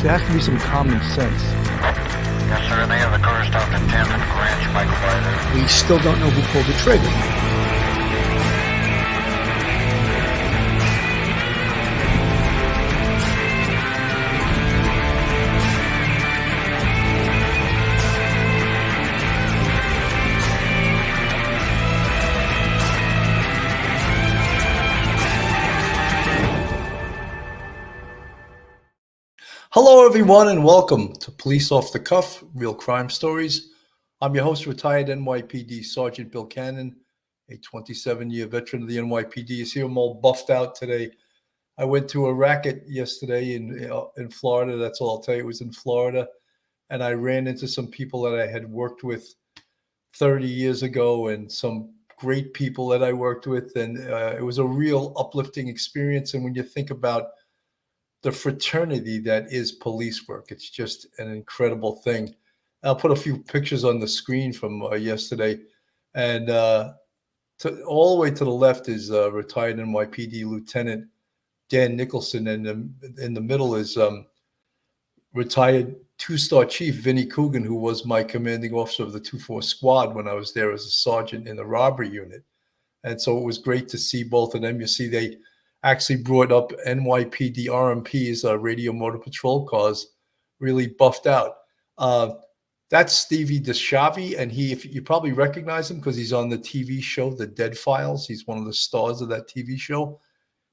There has to be some common sense. Yes, sir. They have the car stopped at 10th and Ranch, Michael Byler. We still don't know who pulled the trigger. Hello, everyone, and welcome to Police Off the Cuff, Real Crime Stories. I'm your host, retired NYPD Sergeant Bill Cannon, a 27-year veteran of the NYPD. You see I'm all buffed out today. I went to a racket yesterday in Florida. That's all I'll tell you. It was in Florida, and I ran into some people that I had worked with 30 years ago and some great people that I worked with, and it was a real uplifting experience. And when you think about the fraternity that is police work, it's just an incredible thing. I'll put a few pictures on the screen from yesterday, and all the way to the left is retired NYPD Lieutenant Dan Nicholson, and in the middle is retired two-star Chief Vinnie Coogan, who was my commanding officer of the 2-4 squad when I was there as a sergeant in the robbery unit. And so it was great to see both of them. You see, they actually brought up NYPD RMPs, radio motor patrol cars, really buffed out. That's Stevie DeShavi, and if you probably recognize him because he's on the TV show, The Dead Files. He's one of the stars of that TV show.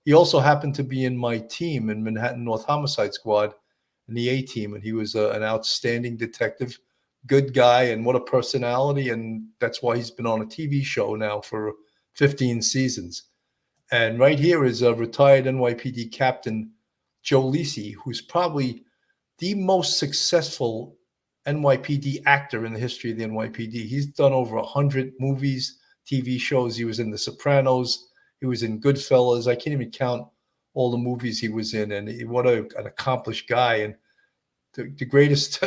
He also happened to be in my team in Manhattan North Homicide Squad in the A-team, and he was an outstanding detective, good guy, and what a personality, and that's why he's been on a TV show now for 15 seasons. And right here is a retired NYPD Captain Joe Lisi, who's probably the most successful NYPD actor in the history of the NYPD. He's done over 100 movies, TV shows. He was in The Sopranos. He was in Goodfellas. I can't even count all the movies he was in. And what an accomplished guy. And the greatest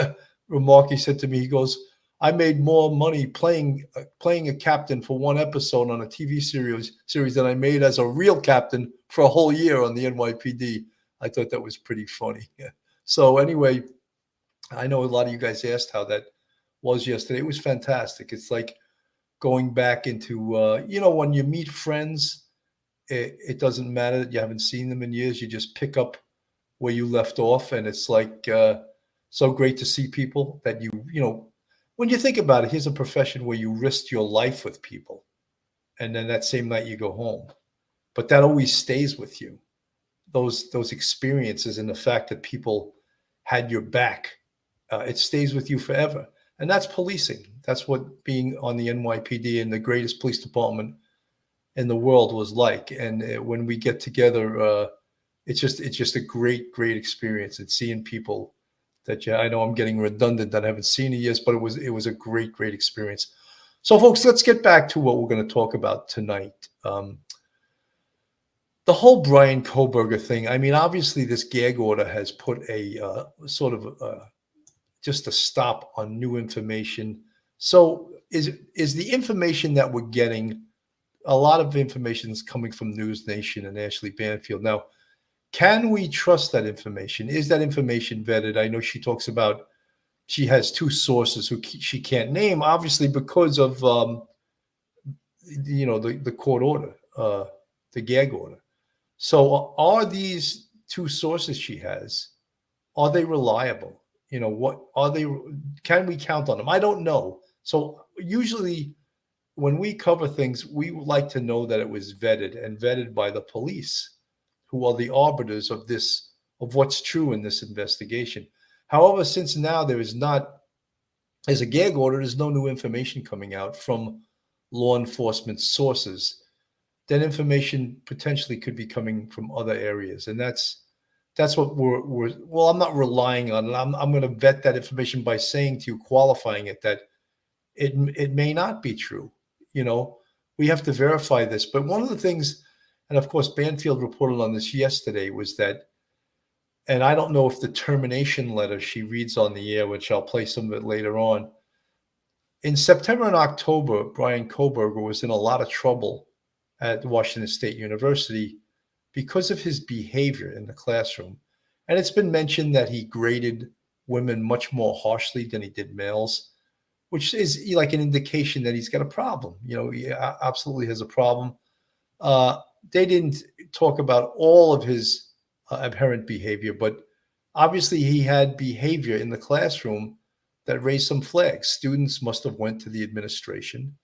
remark he said to me, he goes, I made more money playing a captain for one episode on a TV series than I made as a real captain for a whole year on the NYPD. I thought that was pretty funny. Yeah. So anyway, I know a lot of you guys asked how that was yesterday. It was fantastic. It's like going back into, when you meet friends, it doesn't matter that you haven't seen them in years. You just pick up where you left off. And it's like so great to see people that when you think about it, here's a profession where you risked your life with people, and then that same night you go home. But that always stays with you. Those experiences and the fact that people had your back, it stays with you forever. And that's policing. That's what being on the NYPD and the greatest police department in the world was like. And when we get together, it's just a great, great experience. And seeing people that, I know I'm getting redundant that I haven't seen in years, but it was a great, great experience. So, folks, let's get back to what we're going to talk about tonight. The whole Bryan Kohberger thing. I mean, obviously, this gag order has put a sort of just a stop on new information. So, is the information that we're getting? A lot of information is coming from News Nation and Ashley Banfield. Now, can we trust that information? Is that information vetted? I know she talks about she has two sources who she can't name, obviously because of the court order, the gag order. So are these two sources she has, are they reliable? What are they? Can we count on them? I don't know. So usually when we cover things, we like to know that it was vetted by the police, who are the arbiters of what's true in this investigation. However, since now there's a gag order, there's no new information coming out from law enforcement sources, then information potentially could be coming from other areas. And that's what I'm not relying on. I'm going to vet that information by saying to you, qualifying it, that it may not be true. We have to verify this. But one of the things, and of course, Banfield reported on this yesterday, was that, and I don't know if the termination letter she reads on the air, which I'll play some of it later on. In September and October, Bryan Kohberger was in a lot of trouble at Washington State University because of his behavior in the classroom. And it's been mentioned that he graded women much more harshly than he did males, which is like an indication that he's got a problem. He absolutely has a problem. They didn't talk about all of his aberrant behavior, but obviously he had behavior in the classroom that raised some flags. Students must have went to the administration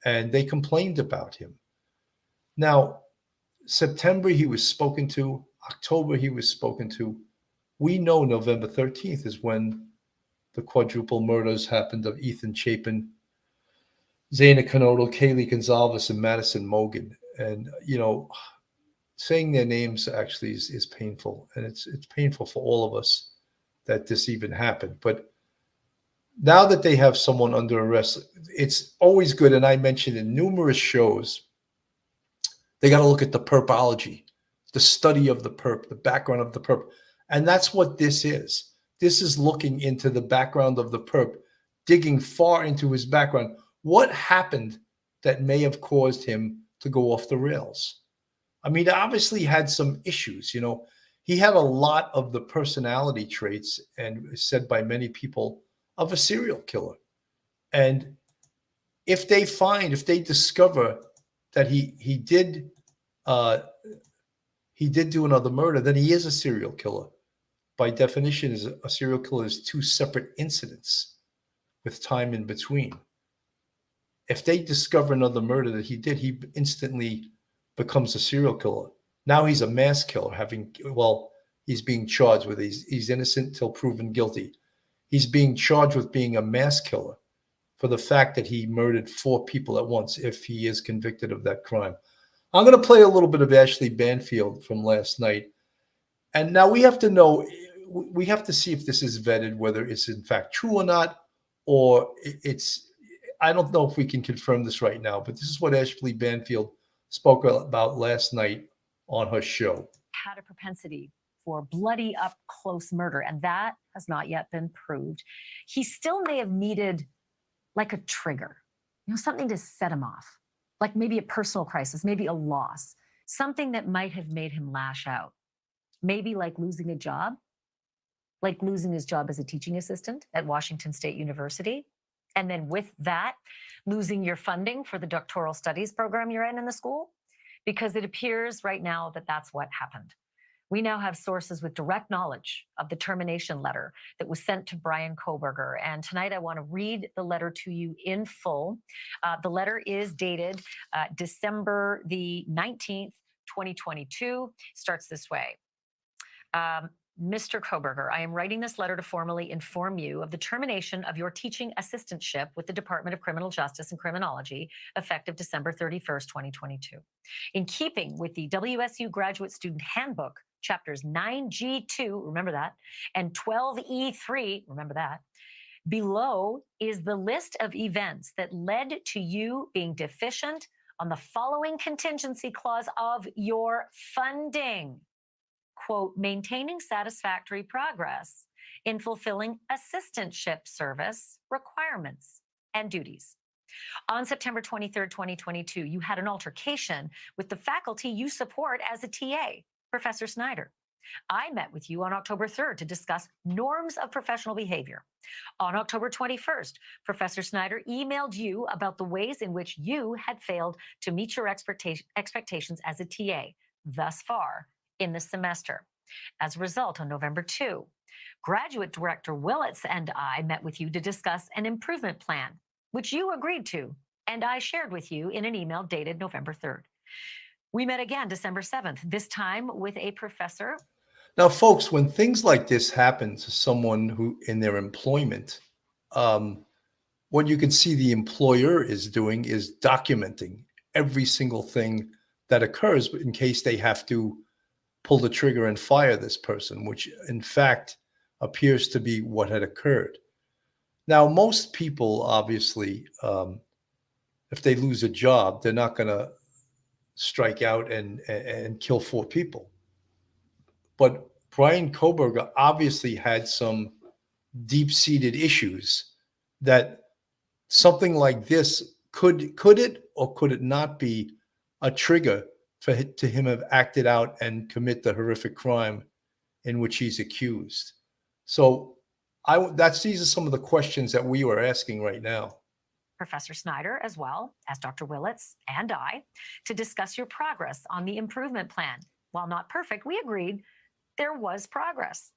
and they complained about him. Now, September he was spoken to, October he was spoken to. We know November 13th is when the quadruple murders happened of Ethan Chapin, Zaina Canodal, Kaylee Gonzalez, and Madison Mogan. And, saying their names actually is painful. And it's painful for all of us that this even happened. But now that they have someone under arrest, it's always good. And I mentioned in numerous shows, they got to look at the Purpology, the study of the perp, the background of the perp. And that's what this is. This is looking into the background of the perp, digging far into his background. What happened that may have caused him to go off the rails? I mean, obviously had some issues. He had a lot of the personality traits, and said by many people, of a serial killer. And if they discover that he did do another murder, then he is a serial killer. By definition, a serial killer is two separate incidents with time in between. If they discover another murder that he did, he instantly becomes a serial killer. Now he's a mass killer, he's being charged with he's innocent till proven guilty. He's being charged with being a mass killer for the fact that he murdered 4 people at once if he is convicted of that crime. I'm going to play a little bit of Ashley Banfield from last night. And now we have to see if this is vetted, whether it's in fact true or not, or I don't know if we can confirm this right now, but this is what Ashley Banfield spoke about last night on her show. Had a propensity for bloody up close murder, and that has not yet been proved. He still may have needed like a trigger, something to set him off, like maybe a personal crisis, maybe a loss, something that might have made him lash out. Maybe like losing a job, like losing his job as a teaching assistant at Washington State University. And then with that, losing your funding for the doctoral studies program you're in the school, because it appears right now that that's what happened. We now have sources with direct knowledge of the termination letter that was sent to Bryan Kohberger. And tonight I want to read the letter to you in full. The letter is dated December the 19th, 2022. Starts this way. Mr. Kohberger, I am writing this letter to formally inform you of the termination of your teaching assistantship with the Department of Criminal Justice and Criminology effective December 31st, 2022. In keeping with the WSU Graduate Student Handbook, chapters 9G2, remember that, and 12E3, remember that, below is the list of events that led to you being deficient on the following contingency clause of your funding. Quote, maintaining satisfactory progress in fulfilling assistantship service requirements and duties. On September 23rd, 2022, you had an altercation with the faculty you support as a TA, Professor Snyder. I met with you on October 3rd to discuss norms of professional behavior. On October 21st, Professor Snyder emailed you about the ways in which you had failed to meet your expectations as a TA thus far in the semester. As a result, on November 2, Graduate Director Willits and I met with you to discuss an improvement plan, which you agreed to, and I shared with you in an email dated November 3rd. We met again December 7th, this time with a professor. Now, folks, when things like this happen to someone who in their employment, what you can see the employer is doing is documenting every single thing that occurs in case they have to pull the trigger and fire this person, which in fact appears to be what had occurred. Now, most people, obviously, if they lose a job, they're not going to strike out and kill 4 people. But Bryan Kohberger obviously had some deep-seated issues that something like this could it or could it not be a trigger to him have acted out and commit the horrific crime in which he's accused. So these are some of the questions that we were asking right now. Professor Snyder, as well as Dr. Willits and I, to discuss your progress on the improvement plan. While not perfect, we agreed there was progress.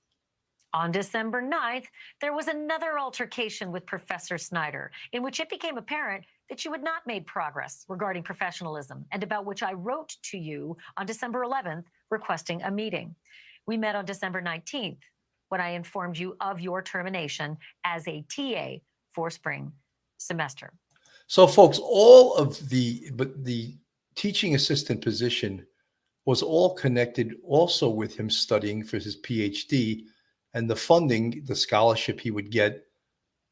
On December 9th, there was another altercation with Professor Snyder, in which it became apparent that you had not made progress regarding professionalism, and about which I wrote to you on December 11th requesting a meeting. We met on December 19th when I informed you of your termination as a TA for spring semester. So, folks, all of the teaching assistant position was all connected also with him studying for his PhD, and the funding, the scholarship he would get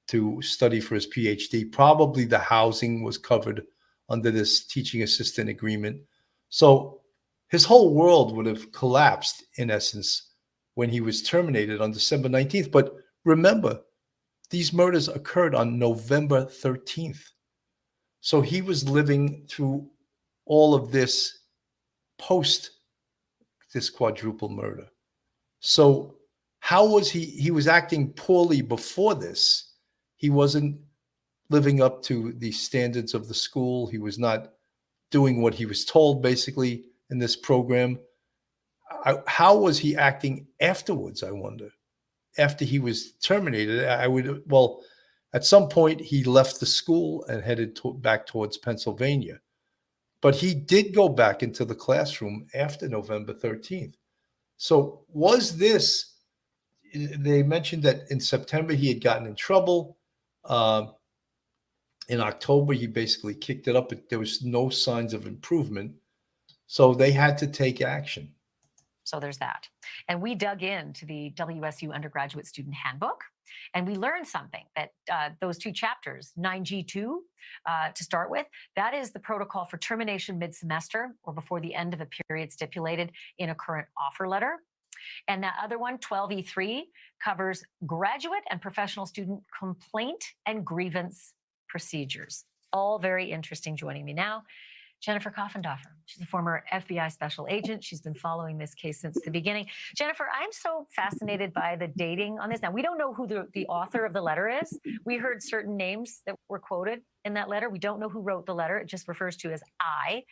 to study for his PhD. Probably the housing was covered under this teaching assistant agreement. So his whole world would have collapsed, in essence, when he was terminated on December 19th. But remember, these murders occurred on November 13th. So he was living through all of this post this quadruple murder. So how was he was acting poorly before this. He wasn't living up to the standards of the school. He was not doing what he was told, basically, in this program. How was he acting afterwards, I wonder? After he was terminated, at some point he left the school and headed back towards Pennsylvania. But he did go back into the classroom after November 13th. So was this, they mentioned that in September he had gotten in trouble. In October, he basically kicked it up, but there was no signs of improvement. So they had to take action. So there's that. And we dug into the WSU Undergraduate Student Handbook, and we learned something that those two chapters, 9G2 to start with, that is the protocol for termination mid-semester or before the end of a period stipulated in a current offer letter. And that other one, 12E3, covers graduate and professional student complaint and grievance procedures. All very interesting. Joining me now, Jennifer Coffendorfer. She's a former FBI special agent. She's been following this case since the beginning. Jennifer, I'm so fascinated by the dating on this. Now, we don't know who the author of the letter is. We heard certain names that were quoted in that letter. We don't know who wrote the letter. It just refers to as I.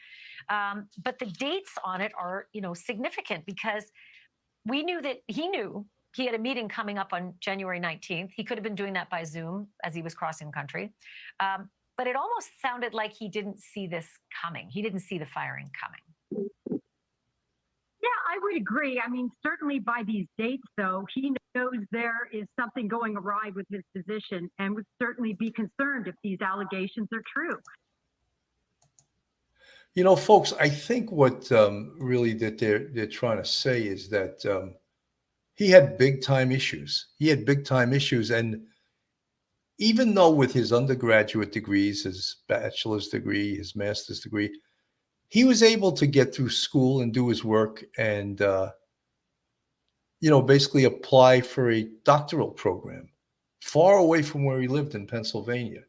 But the dates on it are, significant because we knew that he had a meeting coming up on January 19th. He could have been doing that by Zoom as he was crossing country. But it almost sounded like he didn't see this coming. He didn't see the firing coming. Yeah, I would agree. I mean, certainly by these dates, though, he knows there is something going awry with his position and would certainly be concerned if these allegations are true. Folks, I think what really that they're trying to say is that he had big time issues. And even though with his undergraduate degrees, his bachelor's degree, his master's degree, he was able to get through school and do his work and, basically apply for a doctoral program far away from where he lived in Pennsylvania.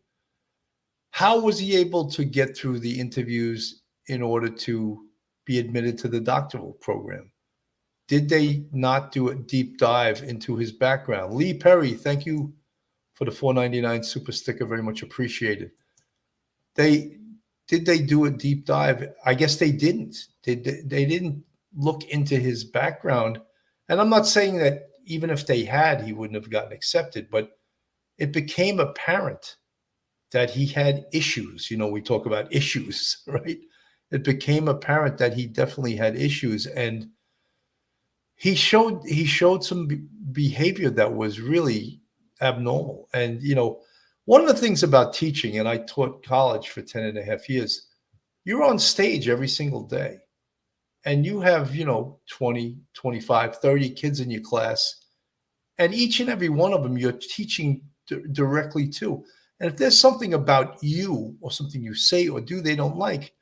How was he able to get through the interviews in order to be admitted to the doctoral program? Did they not do a deep dive into his background? Lee Perry, thank you for the $4.99 super sticker, very much appreciated. Did they do a deep dive? I guess they didn't. They didn't look into his background. And I'm not saying that even if they had, he wouldn't have gotten accepted, but it became apparent that he had issues. We talk about issues, right? It became apparent that he definitely had issues, and he showed some behavior that was really abnormal. And, one of the things about teaching, and I taught college for 10 and a half years, you're on stage every single day and you have, 20, 25, 30 kids in your class, and each and every one of them you're teaching directly to. And if there's something about you or something you say or do they don't like,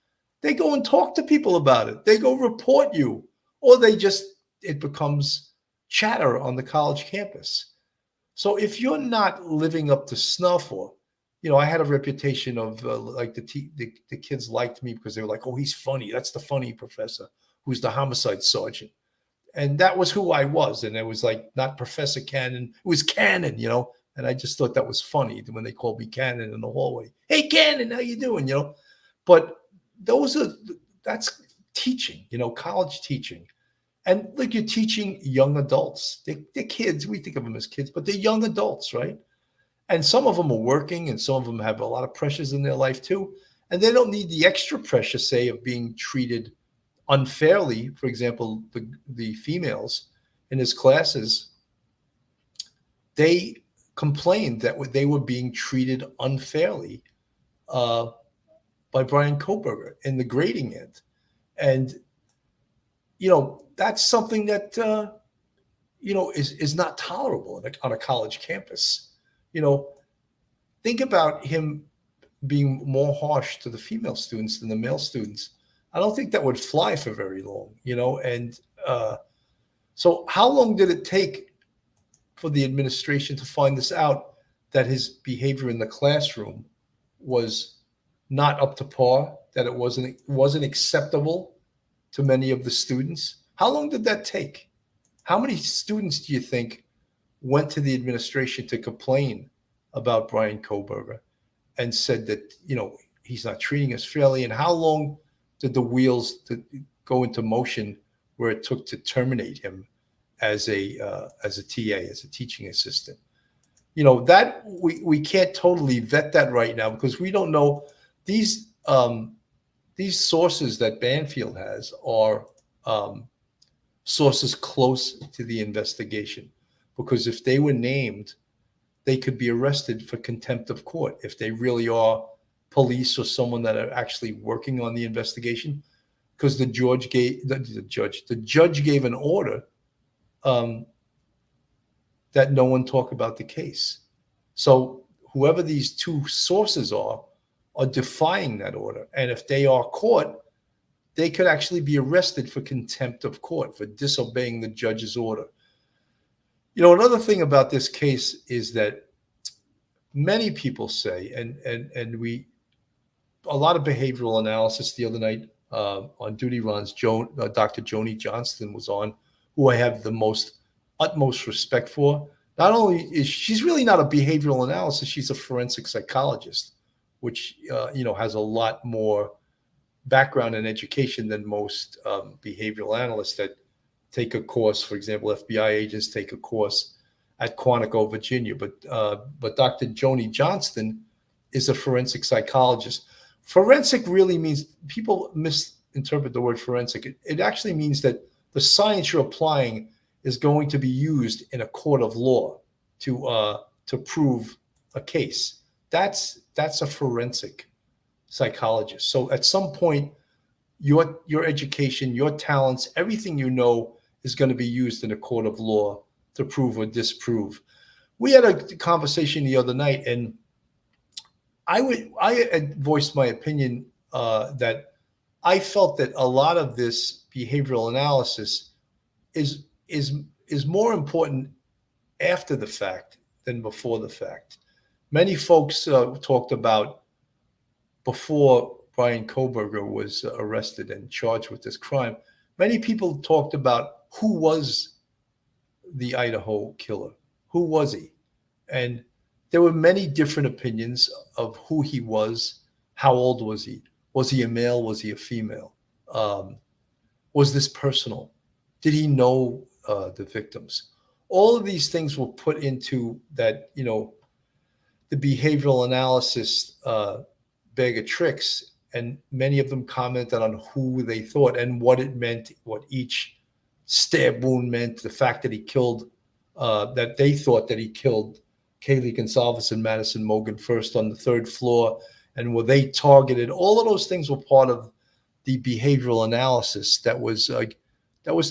they go and talk to people about it. They go report you, or it becomes chatter on the college campus. So if you're not living up to snuff, or, I had a reputation of the kids liked me because they were like, oh, he's funny. That's the funny professor who's the homicide sergeant. And that was who I was. And it was like not Professor Cannon, it was Cannon, you know. And I just thought that was funny when they called me Cannon in the hallway. Hey, Cannon, how you doing? You know, but that's teaching, you know, college teaching. And like you're teaching young adults. They're kids. We think of them as kids, but they're young adults, right? And some of them are working and some of them have a lot of pressures in their life too. And they don't need the extra pressure, say, of being treated unfairly. For example, the females in his classes, they complained that they were being treated unfairly by Bryan Kohberger in the grading end. And, you know, that's something that, you know, is not tolerable on a college campus. You know, think about him being more harsh to the female students than the male students. I don't think that would fly for very long, you know. And so how long did it take for the administration to find this out, that his behavior in the classroom was not up to par, that it wasn't acceptable to many of the students? How long did that take? How many students do you think went to the administration to complain about Bryan Kohberger and said that, you know, he's not treating us fairly? And how long did the wheels go into motion where it took to terminate him as a TA, as a teaching assistant? You know, that we can't totally vet that right now because we don't know. These sources that Banfield has are sources close to the investigation, because if they were named, they could be arrested for contempt of court if they really are police or someone that are actually working on the investigation. Because the judge gave an order that no one talk about the case. So whoever these two sources are defying that order. And if they are caught, they could actually be arrested for contempt of court, for disobeying the judge's order. You know, another thing about this case is that many people say, and a lot of behavioral analysis the other night on Duty Ron's Dr. Joni Johnston was on, who I have the utmost respect for. Not only is she's really not a behavioral analysis, she's a forensic psychologist, which you know, has a lot more background and education than most behavioral analysts that take a course. For example, FBI agents take a course at Quantico, Virginia. But Dr. Joni Johnston is a forensic psychologist. Forensic really means, people misinterpret the word forensic. It actually means that the science you're applying is going to be used in a court of law to prove a case. That's a forensic psychologist. So at some point, your education, your talents, everything you know is going to be used in a court of law to prove or disprove. We had a conversation the other night, and I had voiced my opinion that I felt that a lot of this behavioral analysis is more important after the fact than before the fact. Many folks talked about, before Bryan Kohberger was arrested and charged with this crime, many people talked about who was the Idaho killer. Who was he? And there were many different opinions of who he was. How old was he? Was he a male? Was he a female? Was this personal? Did he know the victims? All of these things were put into that, you know, the behavioral analysis bag of tricks, and many of them commented on who they thought and what it meant, what each stab wound meant, the fact that he killed, that they thought that he killed Kaylee Gonsalves and Madison Mogan first on the 3rd floor, and were they targeted? All of those things were part of the behavioral analysis that was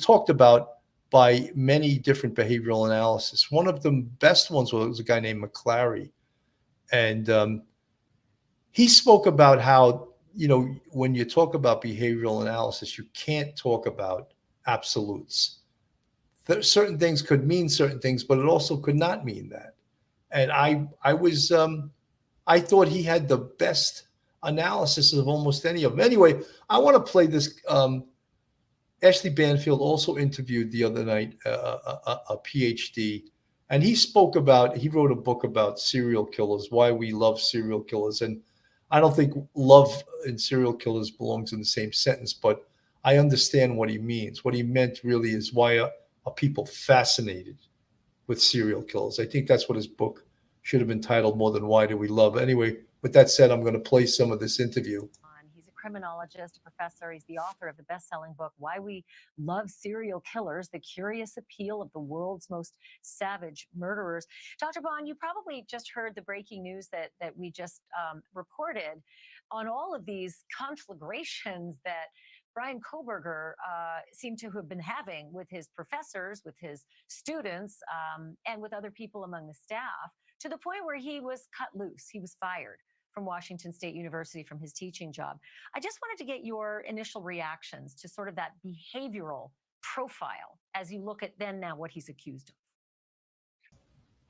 talked about by many different behavioral analysis. One of the best ones was a guy named McClary, and he spoke about how, you know, when you talk about behavioral analysis, you can't talk about absolutes. Certain things could mean certain things, but it also could not mean that. And I thought he had the best analysis of almost any of them. Anyway, I want to play this Ashley Banfield also interviewed the other night a PhD, and he spoke about, he wrote a book about serial killers, why we love serial killers. And I don't think love and serial killers belongs in the same sentence, but I understand what he means. What he meant really is why are people fascinated with serial killers? I think that's what his book should have been titled, more than Why Do We Love. Anyway, with that said, I'm going to play some of this interview. He's a criminologist, a professor. He's the author of the best-selling book, Why We Love Serial Killers, The Curious Appeal of the World's Most Savage Murderers. Dr. Bond, you probably just heard the breaking news that we just reported on all of these conflagrations that Bryan Kohberger seemed to have been having with his professors, with his students, and with other people among the staff, to the point where he was cut loose. He was fired from Washington State University from his teaching job. I just wanted to get your initial reactions to sort of that behavioral profile as you look at then now what he's accused of.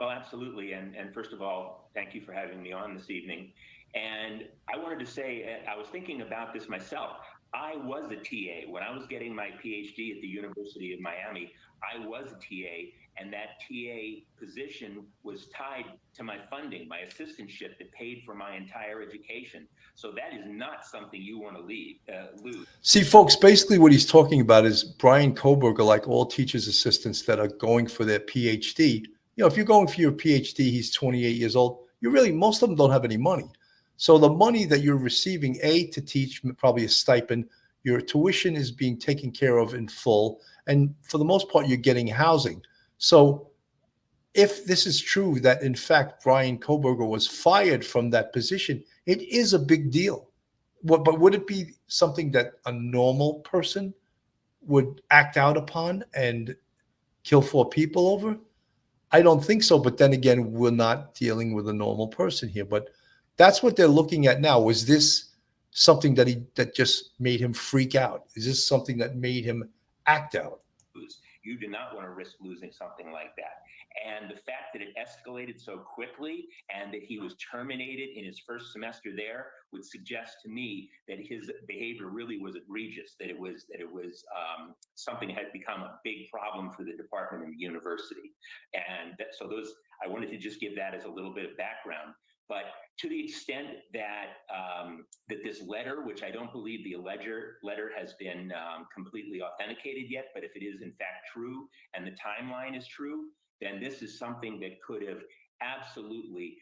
Well, absolutely. And first of all, thank you for having me on this evening. And I wanted to say, I was thinking about this myself. I was a TA. When I was getting my PhD at the University of Miami, I was a TA, and that TA position was tied to my funding, my assistantship that paid for my entire education. So that is not something you want to lose. See, folks, basically what he's talking about is Bryan Kohberger, like all teachers' assistants that are going for their PhD. You know, if you're going for your PhD, he's 28 years old. Most of them don't have any money. So the money that you're receiving, to teach, probably a stipend, your tuition is being taken care of in full. And for the most part, you're getting housing. So if this is true, that in fact, Bryan Kohberger was fired from that position, it is a big deal. But would it be something that a normal person would act out upon and kill 4 people over? I don't think so. But then again, we're not dealing with a normal person here. But that's what they're looking at now. Was this something that just made him freak out? Is this something that made him act out? You do not want to risk losing something like that. And the fact that it escalated so quickly and that he was terminated in his first semester there would suggest to me that his behavior really was egregious, that it was something that had become a big problem for the department and the university. And I wanted to just give that as a little bit of background. But to the extent that that this letter, which I don't believe the letter has been completely authenticated yet, but if it is in fact true and the timeline is true, then this is something that could have absolutely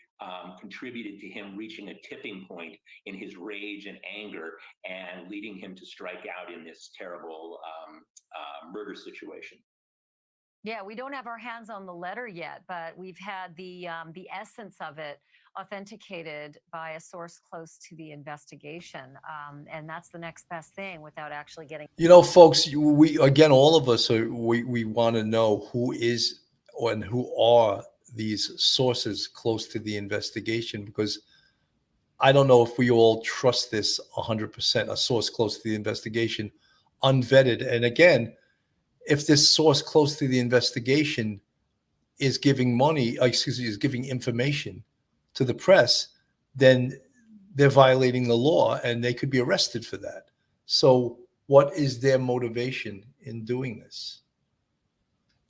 contributed to him reaching a tipping point in his rage and anger and leading him to strike out in this terrible murder situation. Yeah, we don't have our hands on the letter yet, but we've had the essence of it authenticated by a source close to the investigation, and that's the next best thing without actually getting. You know, folks, all of us we want to know who is and who are these sources close to the investigation, because I don't know if we all trust this 100%. A source close to the investigation, unvetted, and again, if this source close to the investigation is giving is giving information to the press, then they're violating the law and they could be arrested for that. So what is their motivation in doing this?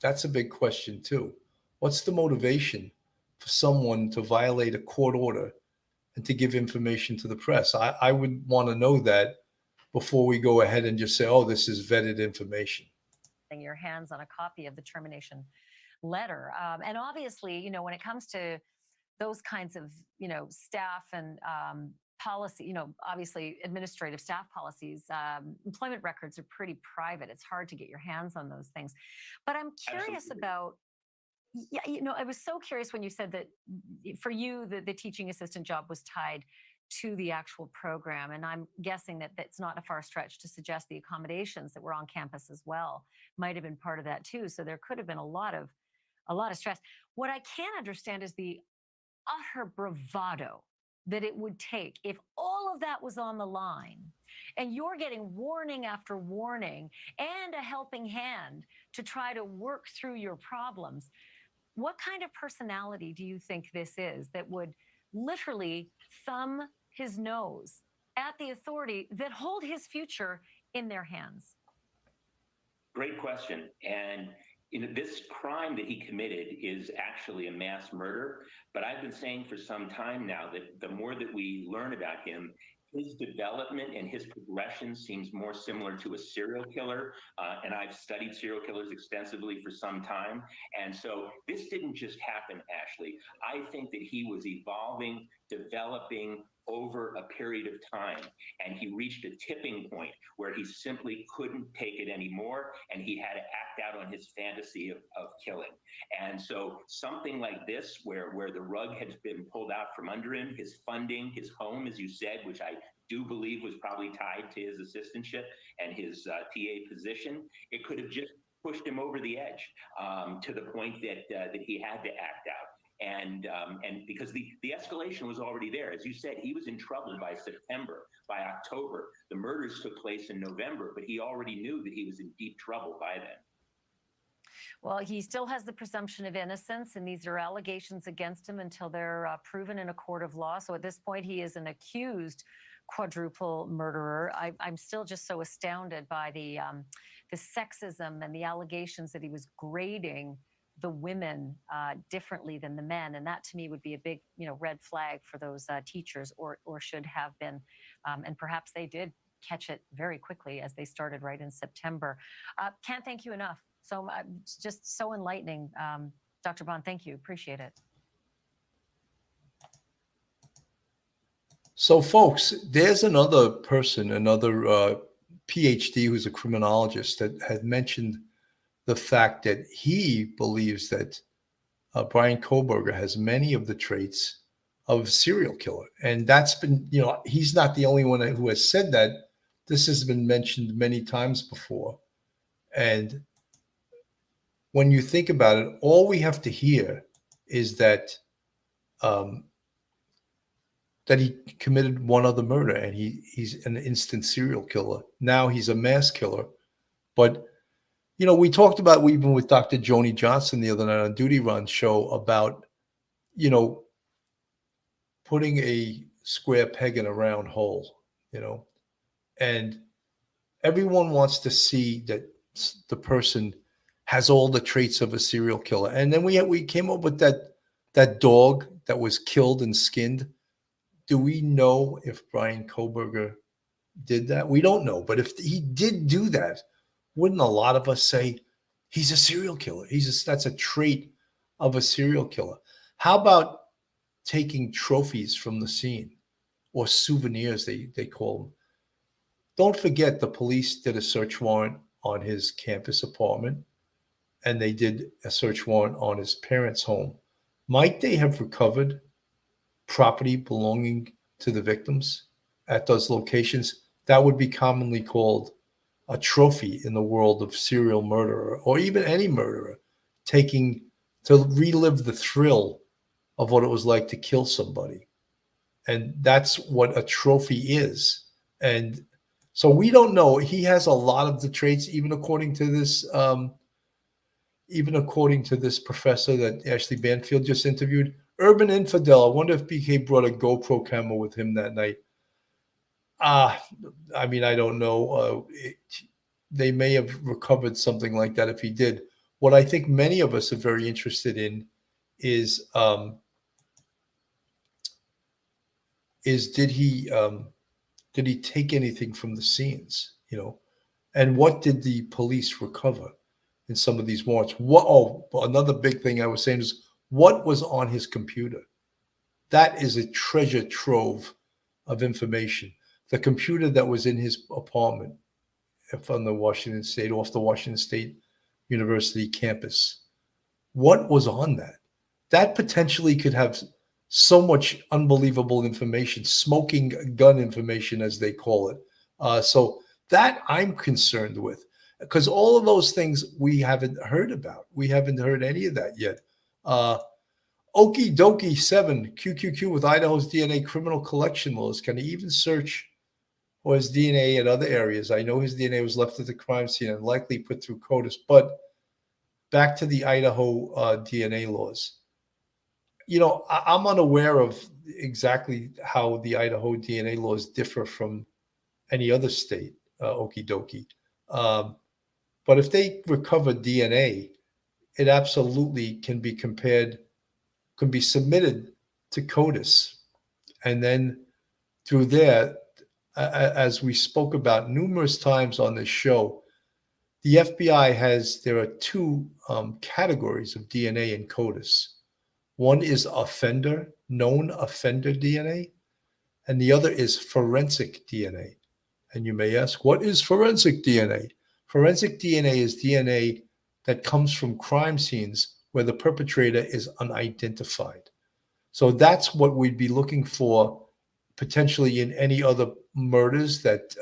That's a big question too. What's the motivation for someone to violate a court order and to give information to the press? I would want to know that before we go ahead and just say, oh, this is vetted information. Your hands on a copy of the termination letter. And obviously, you know, when it comes to those kinds of, you know, staff and policy, you know, obviously administrative staff policies, employment records are pretty private. It's hard to get your hands on those things. But I'm curious about, yeah, you know, I was so curious when you said that for you, the teaching assistant job was tied to the actual program. And I'm guessing that that's not a far stretch to suggest the accommodations that were on campus as well might have been part of that too. So there could have been a lot of stress. What I can't understand is the utter bravado that it would take if all of that was on the line and you're getting warning after warning and a helping hand to try to work through your problems. What kind of personality do you think this is that would literally thumb his nose at the authority that hold his future in their hands? great question. And this crime that he committed is actually a mass murder. But I've been saying for some time now that the more that we learn about him, his development and his progression seems more similar to a serial killer. And I've studied serial killers extensively for some time. And so this didn't just happen, Ashley. I think that he was evolving, developing over a period of time. And he reached a tipping point where he simply couldn't take it anymore. And he had to act out on his fantasy of killing. And so something like this, where the rug had been pulled out from under him, his funding, his home, as you said, which I do believe was probably tied to his assistantship and his TA position, it could have just pushed him over the edge to the point that he had to act out. And because the escalation was already there. As you said, he was in trouble by September, by October. The murders took place in November, but he already knew that he was in deep trouble by then. Well, he still has the presumption of innocence, and these are allegations against him until they're proven in a court of law. So at this point, he is an accused quadruple murderer. I'm still just so astounded by the sexism and the allegations that he was grading the women differently than the men, and that to me would be a big, red flag for those teachers, or should have been, and perhaps they did catch it very quickly as they started right in September. Can't thank you enough. So just so enlightening, Dr. Bond. Thank you, appreciate it. So, folks, there's another person, another PhD who's a criminologist that had mentioned the fact that he believes that Bryan Kohberger has many of the traits of a serial killer. And that's been, he's not the only one who has said that. This has been mentioned many times before. And when you think about it, all we have to hear is that that he committed one other murder, and he's an instant serial killer. Now he's a mass killer. But we talked about, even with Dr. Joni Johnson the other night on Duty Run show, about, putting a square peg in a round hole, and everyone wants to see that the person has all the traits of a serial killer. And then we came up with that dog that was killed and skinned. Do we know if Bryan Kohberger did that? We don't know. But if he did do that, wouldn't a lot of us say he's a serial killer? That's a trait of a serial killer. How about taking trophies from the scene, or souvenirs, they call them? Don't forget, the police did a search warrant on his campus apartment, and they did a search warrant on his parents' home. Might they have recovered property belonging to the victims at those locations? That would be commonly called a trophy in the world of serial murderer, or even any murderer, taking to relive the thrill of what it was like to kill somebody. And that's what a trophy is. And so we don't know. He has a lot of the traits, even according to this professor that Ashley Banfield just interviewed. Urban infidel. I wonder if BK brought a GoPro camera with him that night. I don't know. They may have recovered something like that if he did. What I think many of us are very interested in is did he take anything from the scenes, and what did the police recover in some of these warrants? Another big thing I was saying is, what was on his computer? That is a treasure trove of information. The computer that was in his apartment from the Washington State, off the Washington State University campus. What was on that? That potentially could have so much unbelievable information, smoking gun information, as they call it. So that I'm concerned with, because all of those things we haven't heard about. We haven't heard any of that yet. Okie dokie 7, QQQ with Idaho's DNA criminal collection laws. Can he even search for his DNA at other areas? I know his DNA was left at the crime scene and likely put through CODIS, but back to the Idaho DNA laws. I'm unaware of exactly how the Idaho DNA laws differ from any other state, okie dokie. But But if they recover DNA, it absolutely can be compared, can be submitted to CODIS. And then through there, as we spoke about numerous times on this show, the FBI there are two categories of DNA in CODIS. One is known offender DNA, and the other is forensic DNA. And you may ask, what is forensic DNA? Forensic DNA is DNA that comes from crime scenes where the perpetrator is unidentified. So that's what we'd be looking for potentially in any other murders that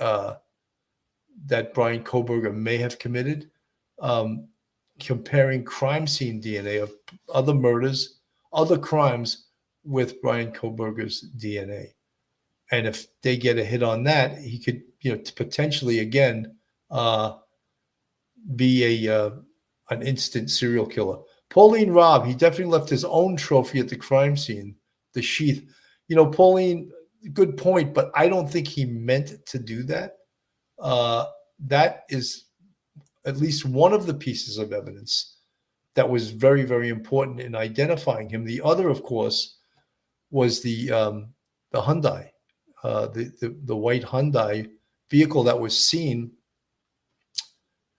Bryan Kohberger may have committed, comparing crime scene DNA of other murders, other crimes with Bryan Kohberger's DNA. And if they get a hit on that, he could, potentially again be an instant serial killer. Pauline Robb, he definitely left his own trophy at the crime scene, the sheath. Pauline, good point, but I don't think he meant to do that. That is at least one of the pieces of evidence that was very, very important in identifying him. The other, of course, was the Hyundai, the white Hyundai vehicle that was seen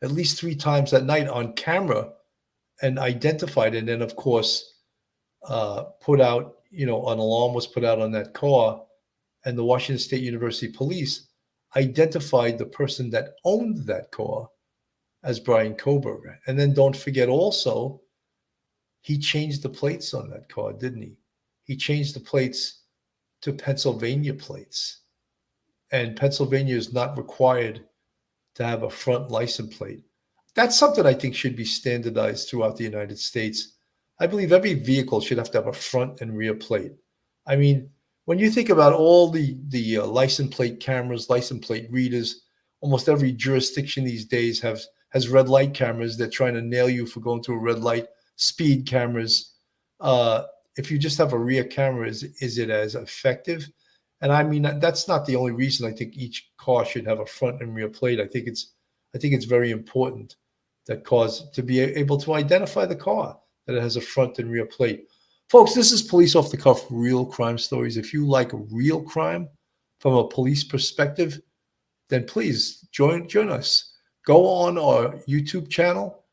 at least 3 times that night on camera and identified. And then, of course, put out, an alarm was put out on that car, and the Washington State University police identified the person that owned that car as Bryan Kohberger. And then don't forget also, he changed the plates on that car, didn't he? He changed the plates to Pennsylvania plates. And Pennsylvania is not required to have a front license plate. That's something I think should be standardized throughout the United States. I believe every vehicle should have to have a front and rear plate. I mean, when you think about all the license plate cameras, license plate readers, almost every jurisdiction these days has red light cameras. They're trying to nail you for going through a red light, speed cameras. If you just have a rear camera, is it as effective? And I mean, that's not the only reason I think each car should have a front and rear plate. I think it's very important that cars to be able to identify the car, that it has a front and rear plate. Folks, this is Police Off the Cuff, real crime stories. If you like real crime from a police perspective, then please join us. Go on our YouTube channel,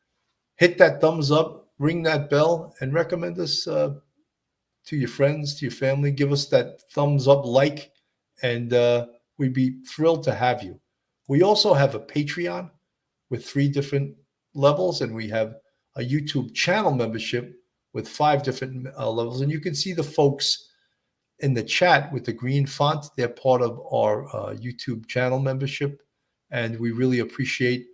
hit that thumbs up, ring that bell, and recommend us to your friends, to your family. Give us that thumbs up, and we'd be thrilled to have you. We also have a Patreon with 3 different levels, and we have a YouTube channel membership with 5 different levels. And you can see the folks in the chat with the green font. They're part of our YouTube channel membership, and we really appreciate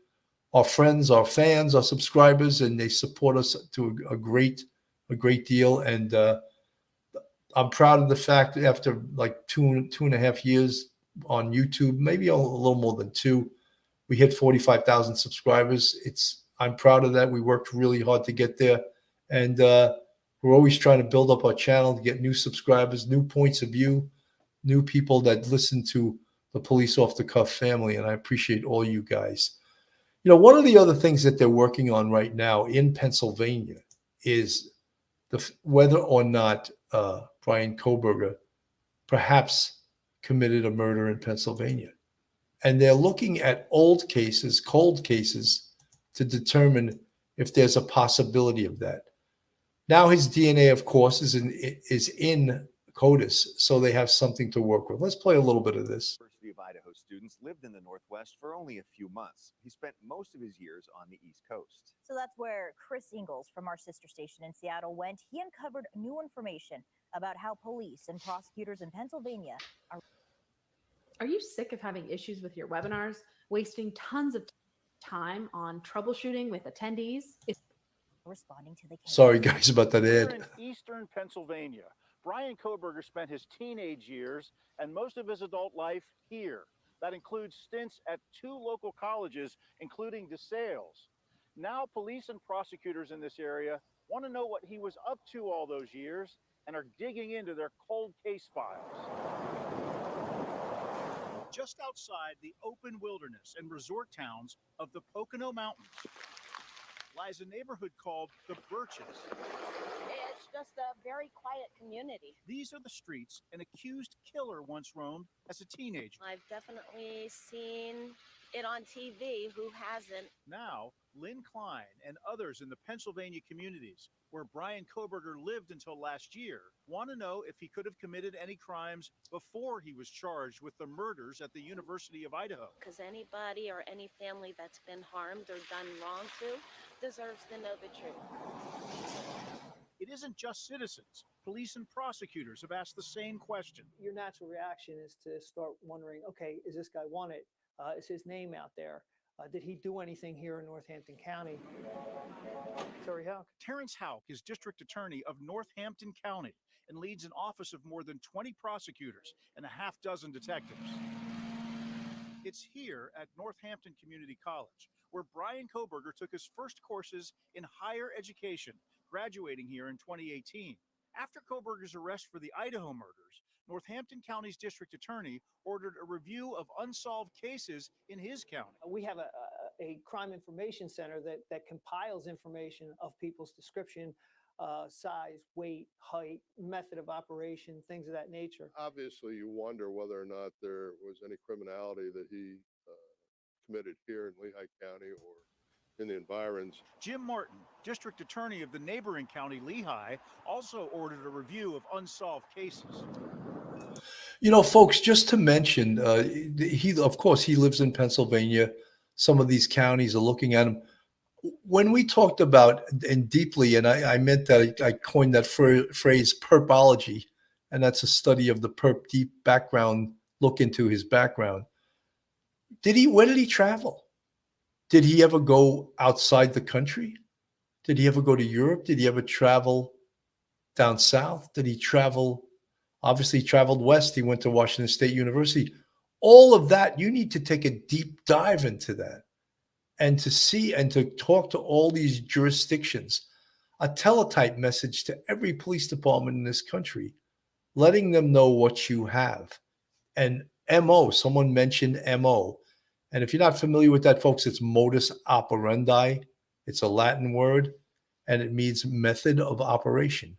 our friends, our fans, our subscribers, and they support us to a great deal. And I'm proud of the fact that after like two and a half years on YouTube, maybe a little more than 2, we hit 45,000 subscribers. I'm proud of that. We worked really hard to get there, and we're always trying to build up our channel to get new subscribers, new points of view, new people that listen to the Police Off the Cuff family, and I appreciate all you guys. One of the other things that they're working on right now in Pennsylvania is whether or not Bryan Kohberger perhaps committed a murder in Pennsylvania. And they're looking at old cases, cold cases, to determine if there's a possibility of that. Now his DNA, of course, is in CODIS, so they have something to work with. Let's play a little bit of this. University of Idaho students lived in the Northwest for only a few months. He spent most of his years on the East Coast. So that's where Chris Ingalls from our sister station in Seattle went. He uncovered new information about how police and prosecutors in Pennsylvania are. Are you sick of having issues with your webinars, wasting tons of time on troubleshooting with attendees? Responding to the case. Sorry, guys, about that ad. In eastern Pennsylvania, Bryan Kohberger spent his teenage years and most of his adult life here. That includes stints at 2 local colleges, including DeSales. Now, police and prosecutors in this area want to know what he was up to all those years and are digging into their cold case files. Just outside the open wilderness and resort towns of the Pocono Mountains lies a neighborhood called the Birches. It's just a very quiet community. These are the streets an accused killer once roamed as a teenager. I've definitely seen it on TV. Who hasn't? Now, Lynn Klein and others in the Pennsylvania communities where Bryan Kohberger lived until last year want to know if he could have committed any crimes before he was charged with the murders at the University of Idaho. Because anybody or any family that's been harmed or done wrong to deserves to know the truth. It isn't just citizens. Police and prosecutors have asked the same question. Your natural reaction is to start wondering, okay, is this guy wanted? Is his name out there? Did he do anything here in Northampton County? Terry Houck. Terrence Houck is district attorney of Northampton County and leads an office of more than 20 prosecutors and a half dozen detectives. It's here at Northampton Community College where Bryan Kohberger took his first courses in higher education, graduating here in 2018. After Kohberger's arrest for the Idaho murders, Northampton County's district attorney ordered a review of unsolved cases in his county. We have a crime information center that compiles information of people's description, size, weight, height, method of operation, things of that nature. Obviously, you wonder whether or not there was any criminality that he committed here in Lehigh County or in the environs. Jim Martin, district attorney of the neighboring county, Lehigh, also ordered a review of unsolved cases. You know, folks, just to mention, of course, he lives in Pennsylvania. Some of these counties are looking at him. When we talked about, and deeply, and I meant that I coined that phrase, Purpology, and that's a study of the perp, deep background, look into his background. Where did he travel? Did he ever go outside the country? Did he ever go to Europe? Did he ever travel down south? Did he travel? Obviously, he traveled west. He went to Washington State University. All of that, you need to take a deep dive into that and to see and to talk to all these jurisdictions. A teletype message to every police department in this country, letting them know what you have. And MO, someone mentioned MO. And if you're not familiar with that, folks, it's modus operandi. It's a Latin word, and it means method of operation.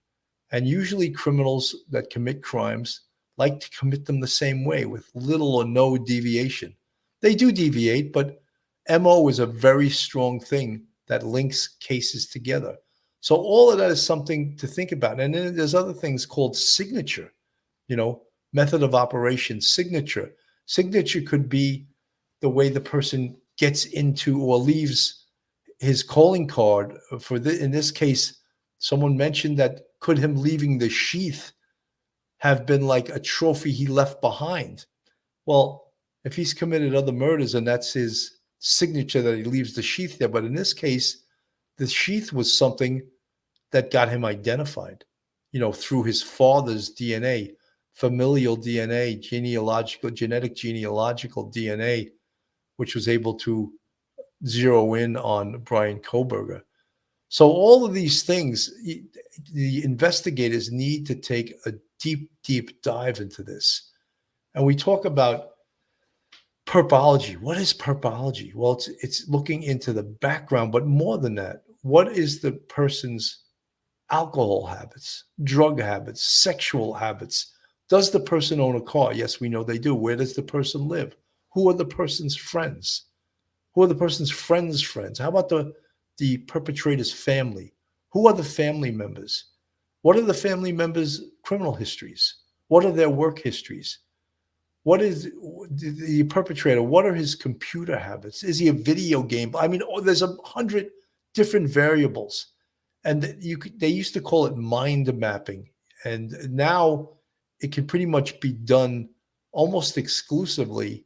And usually criminals that commit crimes like to commit them the same way with little or no deviation. They do deviate, but MO is a very strong thing that links cases together. So all of that is something to think about. And then there's other things called signature, method of operation, signature. Signature could be the way the person gets into or leaves his calling card. In this case, someone mentioned that could him leaving the sheath have been like a trophy he left behind? Well, if he's committed other murders and that's his signature that he leaves the sheath there, but in this case, the sheath was something that got him identified, through his father's DNA, familial DNA, genetic genealogical DNA, which was able to zero in on Bryan Kohberger. So all of these things, the investigators need to take a deep, deep dive into this. And we talk about Purpology. What is Purpology? Well, it's looking into the background, but more than that, what is the person's alcohol habits, drug habits, sexual habits? Does the person own a car? Yes, we know they do. Where does the person live? Who are the person's friends? Who are the person's friends' friends? How about the perpetrator's family? Who are the family members? What are the family members' criminal histories? What are their work histories? What is the perpetrator? What are his computer habits? Is he a video game? I mean, there's 100 different variables. And they used to call it mind mapping. And now it can pretty much be done almost exclusively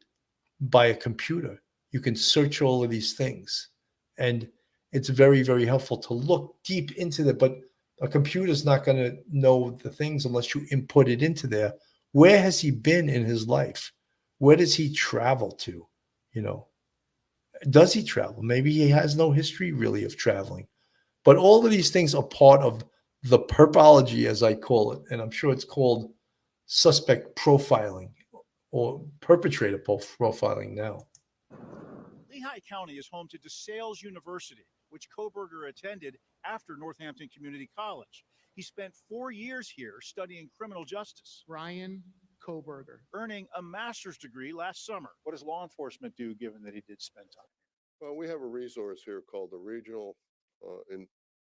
by a computer. You can search all of these things. And it's very, very helpful to look deep into that. But a computer's not going to know the things unless you input it into there. Where has he been in his life? Where does he travel to? Does he travel? Maybe he has no history really of traveling. But all of these things are part of the Purpology, as I call it. And I'm sure it's called suspect profiling or perpetrator profiling now. Lehigh County is home to DeSales University, which Kohberger attended after Northampton Community College. He spent 4 years here studying criminal justice. Bryan Kohberger. Earning a master's degree last summer. What does law enforcement do given that he did spend time? Well, we have a resource here called the Regional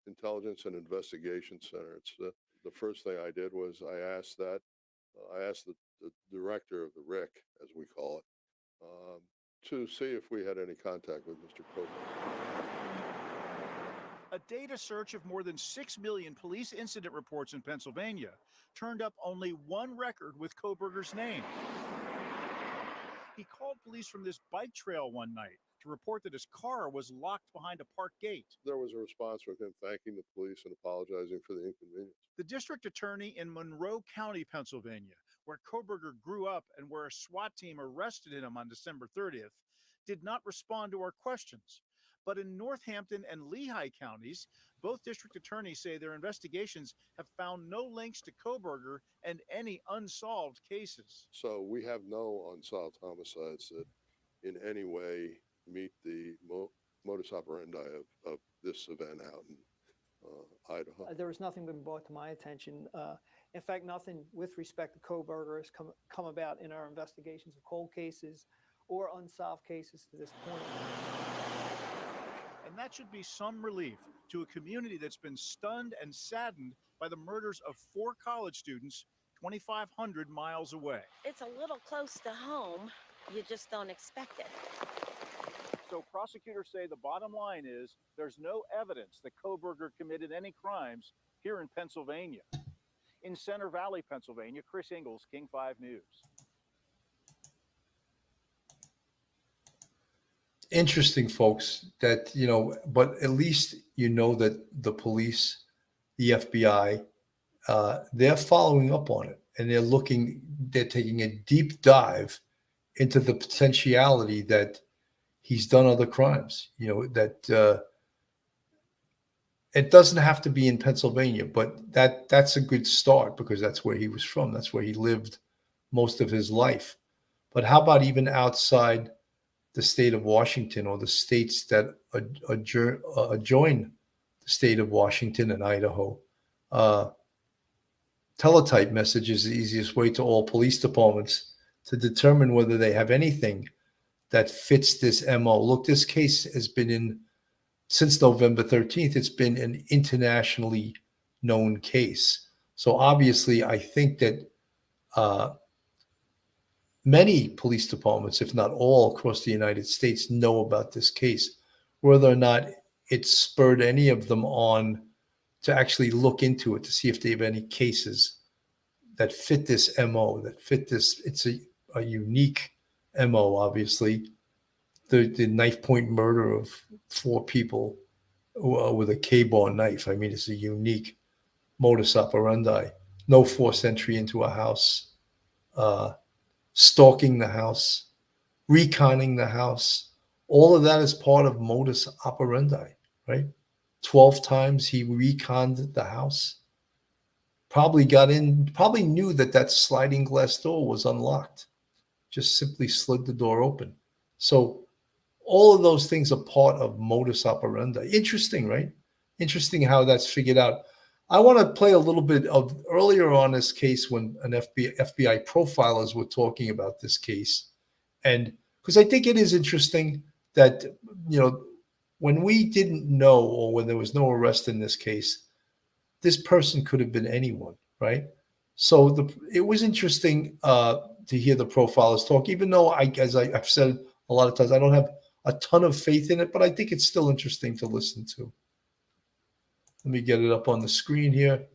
Intelligence and Investigation Center. It's the first thing I did was I asked the director of the RIC, as we call it, to see if we had any contact with Mr. Kohberger. A data search of more than 6 million police incident reports in Pennsylvania turned up only one record with Kohberger's name. He called police from this bike trail one night to report that his car was locked behind a park gate. There was a response with him thanking the police and apologizing for the inconvenience. The district attorney in Monroe County, Pennsylvania, where Kohberger grew up and where a SWAT team arrested him on December 30th, did not respond to our questions. But in Northampton and Lehigh counties, both district attorneys say their investigations have found no links to Kohberger and any unsolved cases. So we have no unsolved homicides that in any way meet the modus operandi of this event out in Idaho. There was nothing been brought to my attention. In fact, nothing with respect to Kohberger has come about in our investigations of cold cases or unsolved cases to this point. And that should be some relief to a community that's been stunned and saddened by the murders of 4 college students 2,500 miles away. It's a little close to home. You just don't expect it. So prosecutors say the bottom line is there's no evidence that Kohberger committed any crimes here in Pennsylvania. In Center Valley, Pennsylvania, Chris Ingalls, King 5 News. Interesting, folks, that, but at least that the police, the FBI, they're following up on it, and they're taking a deep dive into the potentiality that he's done other crimes, that it doesn't have to be in Pennsylvania, but that's a good start because that's where he was from. That's where he lived most of his life. But how about even outside the state of Washington or the states that adjoin the state of Washington and Idaho? Teletype message is the easiest way to all police departments to determine whether they have anything that fits this MO. Look, this case has been since November 13th, it's been an internationally known case. So obviously, I think that many police departments, if not all across the United States, know about this case. Whether or not it spurred any of them on to actually look into it to see if they have any cases that fit this MO, that fit this. It's a unique MO, obviously. The knife point murder of 4 people with a K-bar knife. I mean, it's a unique modus operandi. No forced entry into a house, stalking the house, reconning the house. All of that is part of modus operandi, right? 12 times he reconned the house. Probably got in, probably knew that sliding glass door was unlocked. Just simply slid the door open. So all of those things are part of modus operandi. Interesting, right? Interesting how that's figured out. I want to play a little bit of earlier on this case when an FBI profilers were talking about this case. And because I think it is interesting that, when we didn't know or when there was no arrest in this case, this person could have been anyone, right? So it was interesting to hear the profilers talk, even though as I've said a lot of times, I don't have a ton of faith in it, but I think it's still interesting to listen to. Let me get it up on the screen here.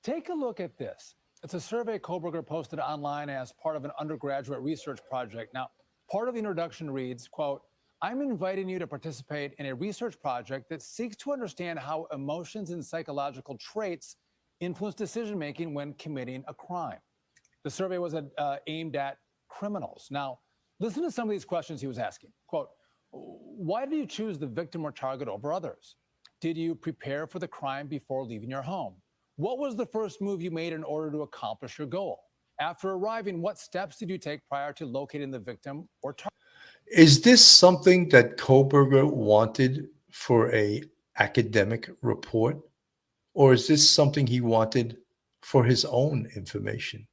Take a look at this. It's a survey Kohberger posted online as part of an undergraduate research project. Now, part of the introduction reads, quote, "I'm inviting you to participate in a research project that seeks to understand how emotions and psychological traits influence decision-making when committing a crime." The survey was aimed at criminals. Now, listen to some of these questions he was asking. Quote, "Why did you choose the victim or target over others? Did you prepare for the crime before leaving your home? What was the first move you made in order to accomplish your goal? After arriving, what steps did you take prior to locating the victim or target? Is this something that Kohberger wanted for a academic report, or is this something he wanted for his own information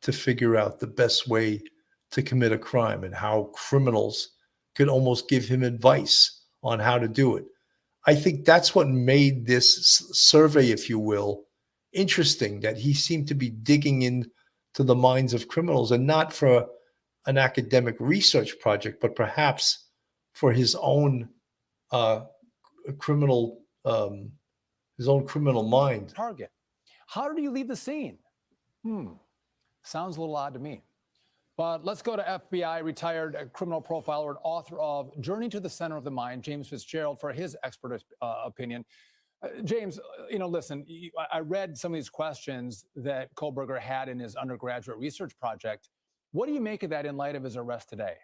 to figure out the best way to commit a crime and how criminals could almost give him advice on how to do it? I think that's what made this survey, if you will, interesting, that he seemed to be digging into the minds of criminals, and not for an academic research project, but perhaps for his own criminal mind. Target. How did you leave the scene? Sounds a little odd to me. But let's go to FBI retired criminal profiler and author of Journey to the Center of the Mind, James Fitzgerald, for his expert opinion. James, listen, I read some of these questions that Kohberger had in his undergraduate research project. What do you make of that in light of his arrest today?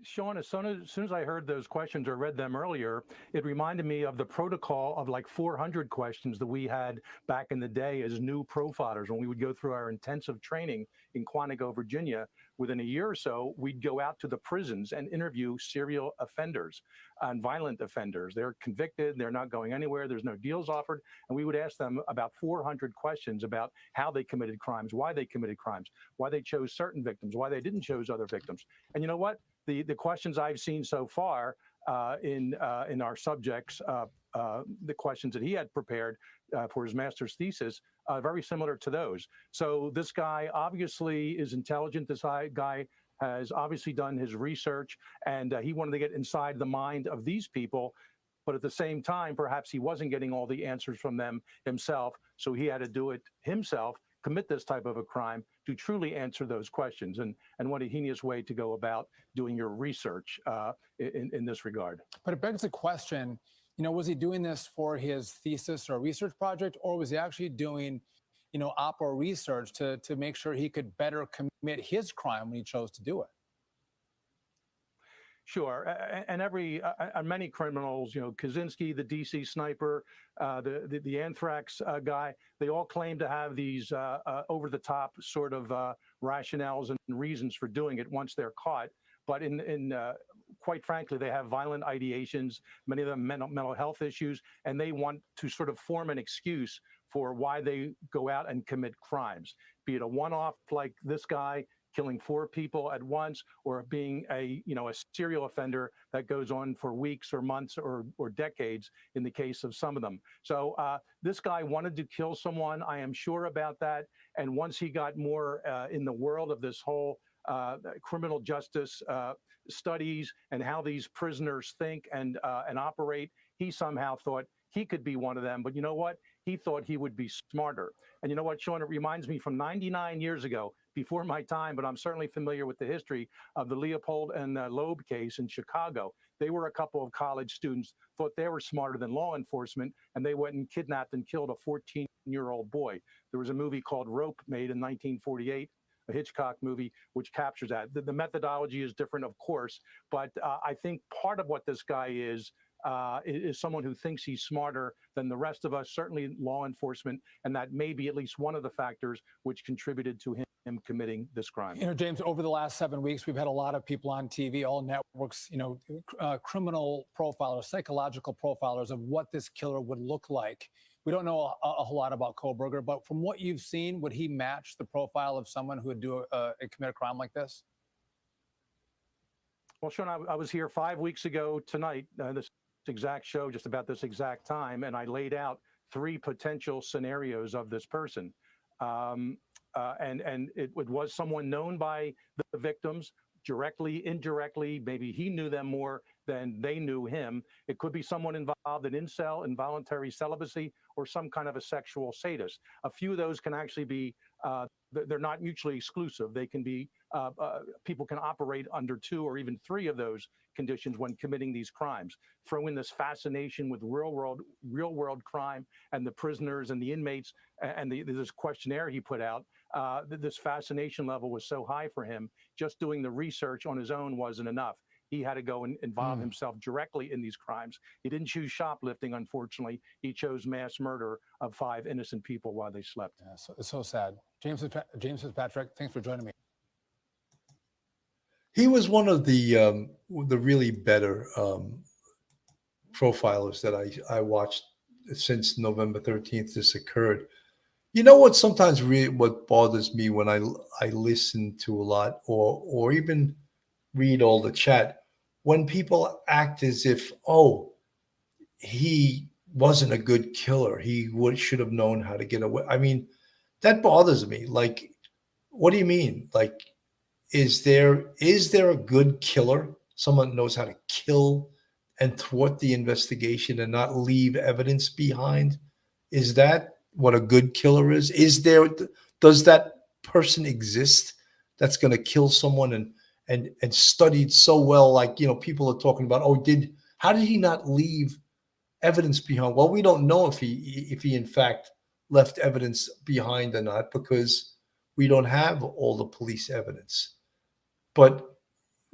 Sean, as soon as I heard those questions or read them earlier, it reminded me of the protocol of like 400 questions that we had back in the day as new profilers. When we would go through our intensive training in Quantico, Virginia, within a year or so, we'd go out to the prisons and interview serial offenders and violent offenders. They're convicted, they're not going anywhere, there's no deals offered. And we would ask them about 400 questions about how they committed crimes, why they committed crimes, why they chose certain victims, why they didn't choose other victims. And you know what? The questions I've seen so far in our subjects, the questions that he had prepared for his master's thesis, very similar to those. So this guy obviously is intelligent. This guy has obviously done his research, and he wanted to get inside the mind of these people. But at the same time, perhaps he wasn't getting all the answers from them himself. So he had to do it himself, commit this type of a crime to truly answer those questions. And what a heinous way to go about doing your research in this regard. But it begs the question, was he doing this for his thesis or research project, or was he actually doing, opera research to make sure he could better commit his crime when he chose to do it? Sure, and many criminals, Kaczynski, the DC sniper, the anthrax guy, they all claim to have these over-the-top sort of rationales and reasons for doing it once they're caught. But quite frankly, they have violent ideations, many of them mental health issues, and they want to sort of form an excuse for why they go out and commit crimes, be it a one-off like this guy, killing 4 people at once, or being a serial offender that goes on for weeks or months or decades in the case of some of them. So this guy wanted to kill someone, I am sure about that. And once he got more in the world of this whole criminal justice studies and how these prisoners think and operate, he somehow thought he could be one of them. But you know what? He thought he would be smarter. And you know what, Sean, it reminds me from 99 years ago, before my time, but I'm certainly familiar with the history of the Leopold and Loeb case in Chicago. They were a couple of college students, thought they were smarter than law enforcement, and they went and kidnapped and killed a 14-year-old boy. There was a movie called Rope made in 1948, a Hitchcock movie, which captures that. The methodology is different, of course, but I think part of what this guy is someone who thinks he's smarter than the rest of us, certainly law enforcement, and that may be at least one of the factors which contributed to him committing this crime. James, over the last 7 weeks, we've had a lot of people on TV, all networks, criminal profilers, psychological profilers of what this killer would look like. We don't know a whole lot about Kohberger, but from what you've seen, would he match the profile of someone who would commit a crime like this? Well, Sean, I was here 5 weeks ago tonight, this exact show, just about this exact time, and I laid out 3 potential scenarios of this person. And it was someone known by the victims, directly, indirectly. Maybe he knew them more than they knew him. It could be someone involved in incel, involuntary celibacy, or some kind of a sexual sadist. A few of those can actually be, they're not mutually exclusive. They can be, people can operate under 2 or even 3 of those conditions when committing these crimes. Throw in this fascination with real world crime and the prisoners and the inmates and this questionnaire he put out. This fascination level was so high for him, just doing the research on his own wasn't enough. he had to go and involve himself directly in these crimes. He didn't choose shoplifting, unfortunately. He chose mass murder of 5 innocent people while they slept. Yeah, so sad. James Fitzpatrick, thanks for joining me. He was one of the really better profilers that I watched since November 13th. This occurred. You know what? Sometimes what bothers me when I listen to a lot or even read all the chat, when people act as if, oh, he wasn't a good killer. He should have known how to get away. I mean, that bothers me. Like, what do you mean? Like, is there a good killer? Someone that knows how to kill and thwart the investigation and not leave evidence behind? Is that what a good killer is? Does that person exist that's going to kill someone and studied so well? Like, you know, people are talking about, how did he not leave evidence behind? Well, we don't know if he in fact left evidence behind or not, because we don't have all the police evidence. But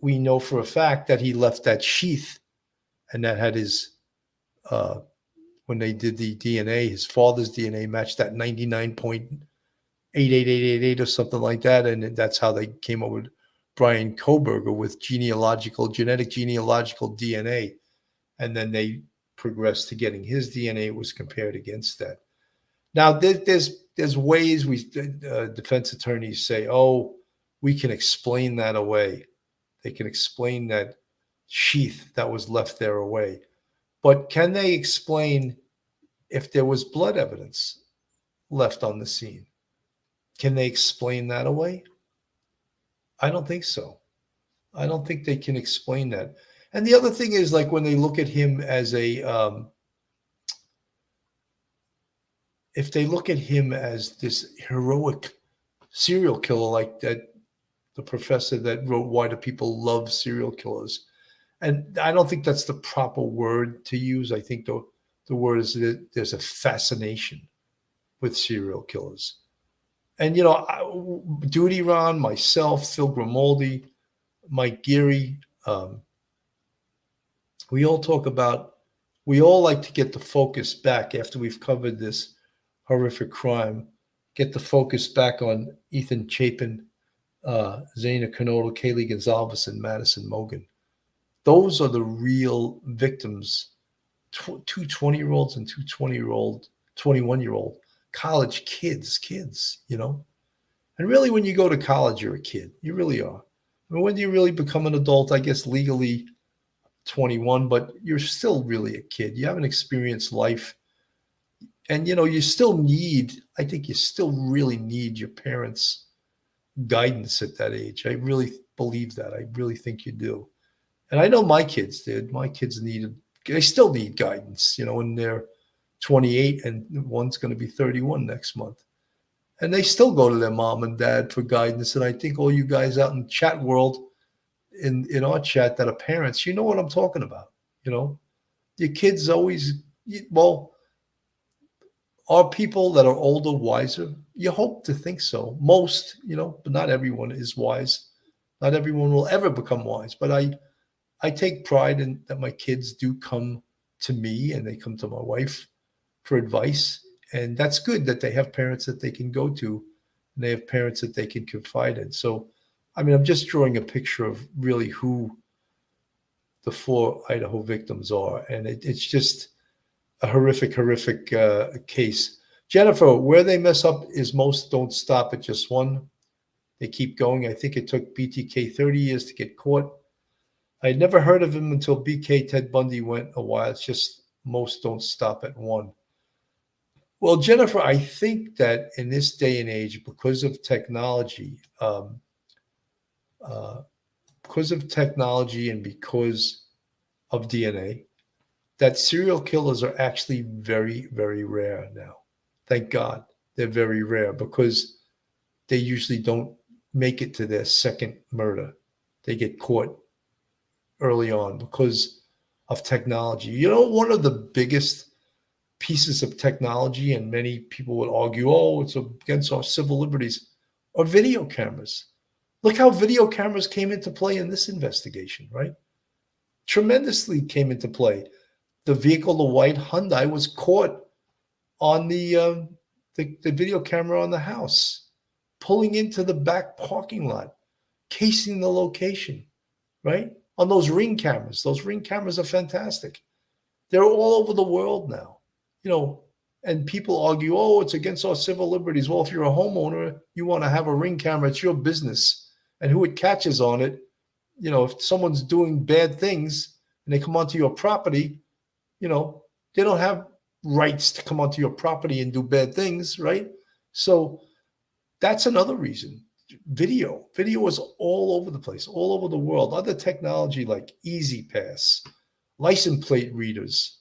we know for a fact that he left that sheath, and that had his, when they did the DNA, his father's DNA matched that 99.88888 or something like that. And that's how they came up with Bryan Kohberger with genetic genealogical DNA. And then they progressed to getting his DNA was compared against that. Now, there's ways defense attorneys say, oh, we can explain that away. They can explain that sheath that was left there away. But can they explain if there was blood evidence left on the scene? Can they explain that away? I don't think so. I don't think they can explain that. And the other thing is, like, when they look at him as if they look at him as this heroic serial killer, like that, the professor that wrote Why Do People Love Serial Killers? And I don't think that's the proper word to use. I think the word is that there's a fascination with serial killers. And, you know, Duty Ron, myself, Phil Grimaldi, Mike Geary, we all like to get the focus back after we've covered this horrific crime, get the focus back on Ethan Chapin, Zaina Canolo, Kaylee Gonzalez, and Madison Mogan. Those are the real victims, two 20-year-olds and two 21-year-old college kids, you know? And really, when you go to college, you're a kid. You really are. I mean, when do you really become an adult? I guess legally 21, but you're still really a kid. You haven't experienced life. And, you know, I think you still really need your parents' guidance at that age. I really believe that. I really think you do. And I know my kids did. My kids they still need guidance, you know, when they're 28 and one's going to be 31 next month. And they still go to their mom and dad for guidance. And I think all you guys out in chat world, in our chat that are parents, you know what I'm talking about. You know, your kids always, are people that are older wiser? You hope to think so. Most, you know, but not everyone is wise. Not everyone will ever become wise. But I take pride in that my kids do come to me and they come to my wife for advice. And that's good that they have parents that they can go to and they have parents that they can confide in. So, I mean, I'm just drawing a picture of really who the 4 Idaho victims are. And it's just a horrific case. Jennifer, where they mess up is most don't stop at just one. They keep going. I think it took BTK 30 years to get caught. I had never heard of him until BK Ted Bundy went a while. It's just most don't stop at one. Well, Jennifer, I think that in this day and age, because of technology, and because of DNA, that serial killers are actually very, very rare now. Thank God they're very rare, because they usually don't make it to their second murder. They get caught early on because of technology. You know, one of the biggest pieces of technology, and many people would argue, oh, it's against our civil liberties, are video cameras. Look how video cameras came into play in this investigation, right? tremendously came into play. The vehicle, the white Hyundai, was caught on the video camera on the house, pulling into the back parking lot, casing the location, right? On those ring cameras. Those ring cameras are fantastic. They're all over the world now, and people argue, oh, it's against our civil liberties. Well, if you're a homeowner, you want to have a ring camera, it's your business. And who it catches on it, if someone's doing bad things and they come onto your property, they don't have rights to come onto your property and do bad things, right? So that's another reason. Video is all over the place, all over the world. Other technology like Easy Pass, license plate readers,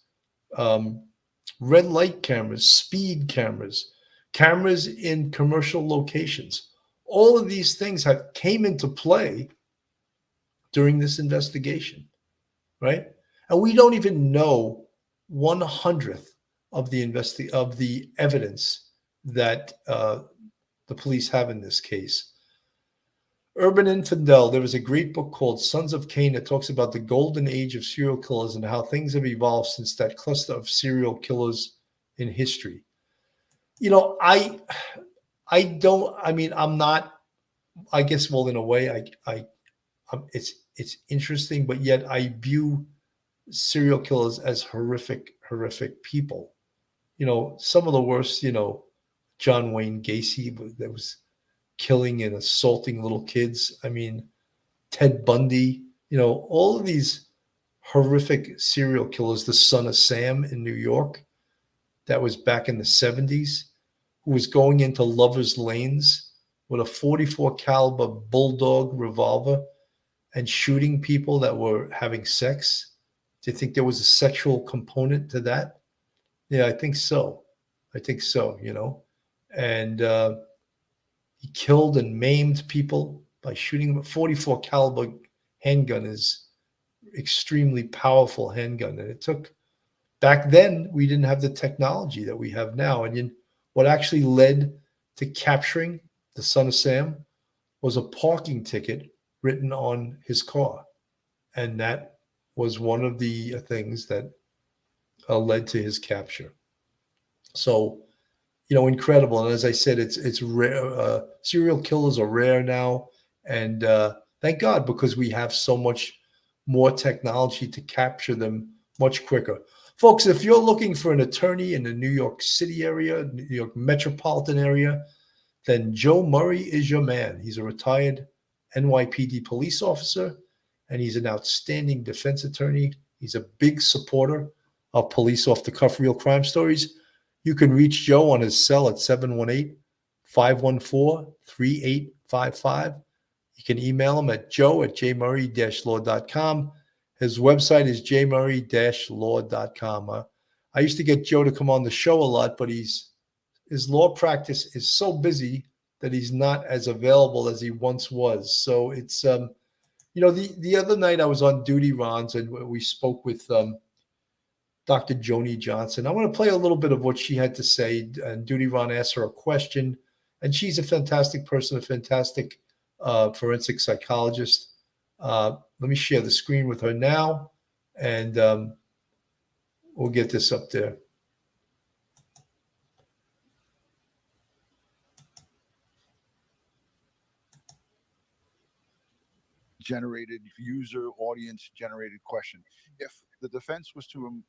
red light cameras, speed cameras, cameras in commercial locations. All of these things came into play during this investigation, right? And we don't even know 1/100th of the evidence that the police have in this case. Urban Infidel, there was a great book called Sons of Cain that talks about the golden age of serial killers and how things have evolved since that cluster of serial killers in history. I'm not, I guess, well, in a way, it's interesting, but yet I view serial killers as horrific people. Some of the worst, John Wayne Gacy, that was killing and assaulting little kids. Ted Bundy, all of these horrific serial killers, the son of Sam in New York, that was back in the 70s, who was going into lovers' lanes with a 44 caliber bulldog revolver and shooting people that were having sex. Do you think there was a sexual component to that? Yeah, I think so. And he killed and maimed people by shooting them. A 44 caliber handgun is extremely powerful handgun. And it took, back then, we didn't have the technology that we have now. And what actually led to capturing the son of Sam was a parking ticket written on his car. And that was one of the things that led to his capture. So, incredible. And as I said, it's rare. Serial killers are rare now. And thank God, because we have so much more technology to capture them much quicker. Folks, if you're looking for an attorney in the New York City area, New York metropolitan area, then Joe Murray is your man. He's a retired NYPD police officer, and he's an outstanding defense attorney. He's a big supporter of Police Off the Cuff Real Crime Stories. You can reach Joe on his cell at 718-514-3855. You can email him at joe@jmurray-law.com. His website is jmurray-law.com. I used to get Joe to come on the show a lot, but his law practice is so busy that he's not as available as he once was. So it's, the other night I was on duty, Ron's, and we spoke with Dr. Joni Johnson. I want to play a little bit of what she had to say. And Duty Ron asked her a question, and she's a fantastic person, a fantastic forensic psychologist. Let me share the screen with her now, and we'll get this up there. Generated user audience generated question. If the defense was to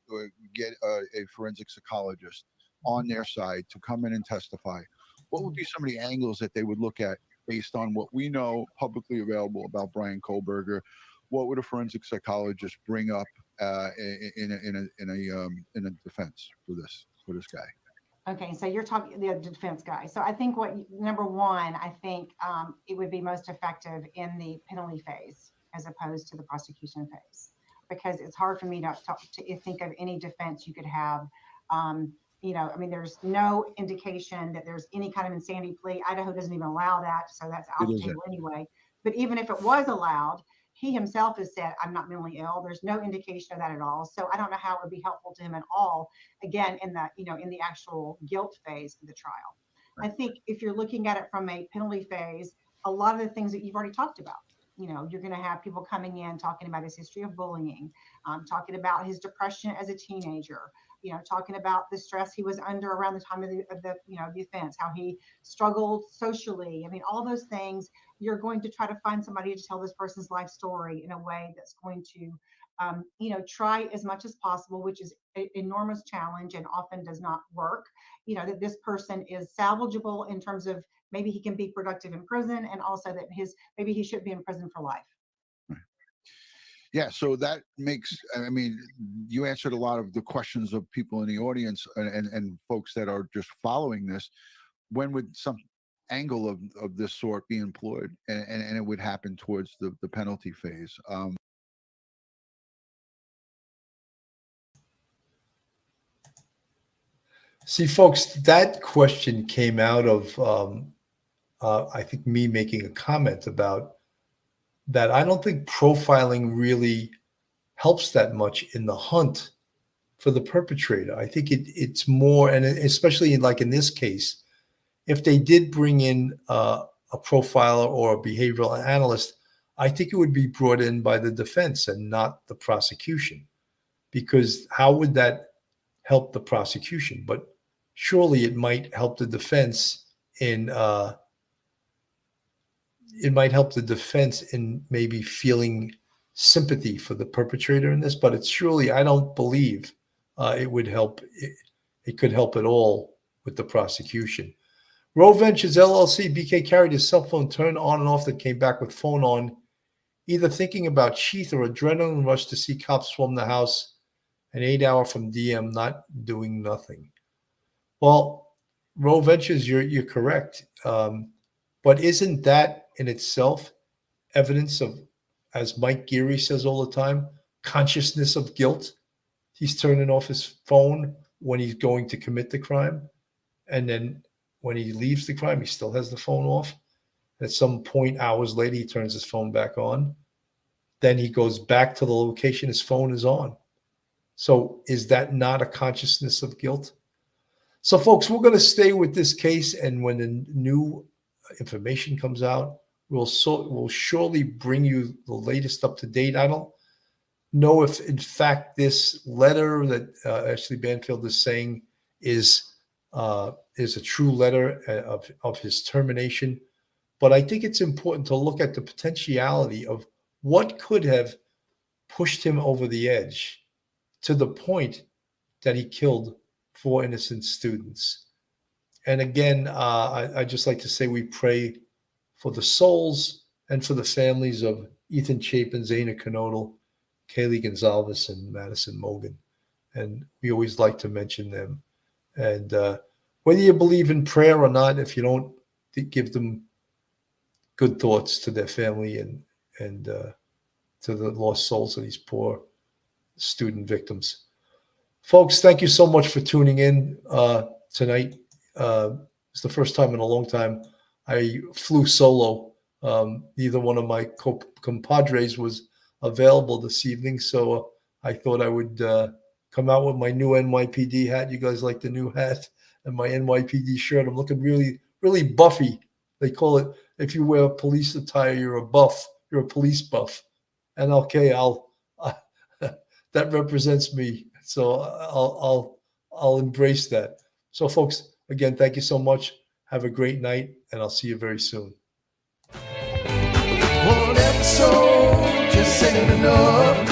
get a forensic psychologist on their side to come in and testify, what would be some of the angles that they would look at based on what we know publicly available about Bryan Kohberger? What would a forensic psychologist bring up in a defense for this guy? Okay, so you're talking the defense guy. So I think number one, I think it would be most effective in the penalty phase as opposed to the prosecution phase, because it's hard for me to think of any defense you could have. There's no indication that there's any kind of insanity plea. Idaho doesn't even allow that, so that's out of the table anyway. But even if it was allowed, he himself has said, I'm not mentally ill. There's no indication of that at all. So I don't know how it would be helpful to him at all, again, in the actual guilt phase of the trial. Right. I think if you're looking at it from a penalty phase, a lot of the things that you've already talked about, you're going to have people coming in talking about his history of bullying, talking about his depression as a teenager, talking about the stress he was under around the time of the offense, how he struggled socially. I mean, all those things, you're going to try to find somebody to tell this person's life story in a way that's going to, try as much as possible, which is an enormous challenge and often does not work, that this person is salvageable in terms of maybe he can be productive in prison, and also that maybe he should be in prison for life. Yeah, so that makes, I mean, you answered a lot of the questions of people in the audience and folks that are just following this. When would some angle of this sort be employed? And it would happen towards the penalty phase. See, folks, that question came out of, I think, me making a comment about that. I don't think profiling really helps that much in the hunt for the perpetrator. I think it's more, and especially in this case, if they did bring in a profiler or a behavioral analyst, I think it would be brought in by the defense and not the prosecution, because how would that help the prosecution? But surely it might help the defense in maybe feeling sympathy for the perpetrator in this. But it's surely, I don't believe it would help. It could help at all with the prosecution. Roe Ventures LLC, BK carried his cell phone turned on and off, that came back with phone on, either thinking about sheath or adrenaline rush to see cops swarm the house. An 8-hour from DM, not doing nothing. Well, Roe Ventures, you're correct. But isn't that in itself evidence of, as Mike Geary says all the time, consciousness of guilt? He's turning off his phone when he's going to commit the crime. And then when he leaves the crime, he still has the phone off. At some point, hours later, he turns his phone back on. Then he goes back to the location, his phone is on. So is that not a consciousness of guilt? So, folks, we're going to stay with this case, and when the new information comes out, we'll surely bring you the latest up to date. I don't know if, in fact, this letter that Ashley Banfield is saying is a true letter of his termination, but I think it's important to look at the potentiality of what could have pushed him over the edge to the point that he killed 4 innocent students. And again, I just like to say we pray for the souls and for the families of Ethan Chapin, Zaina Knodel, Kaylee Gonzalez, and Madison Mogan. And we always like to mention them. And whether you believe in prayer or not, if you don't, give them good thoughts to their family and to the lost souls of these poor student victims. Folks, thank you so much for tuning in tonight. It's the first time in a long time I flew solo. Neither one of my compadres was available this evening, so I thought I would come out with my new NYPD hat. You guys like the new hat and my NYPD shirt. I'm looking really, really buffy. They call it, if you wear police attire, you're a buff. You're a police buff. And okay, that represents me. So I'll embrace that. So, folks, again, thank you so much. Have a great night, and I'll see you very soon. One episode just ain't enough.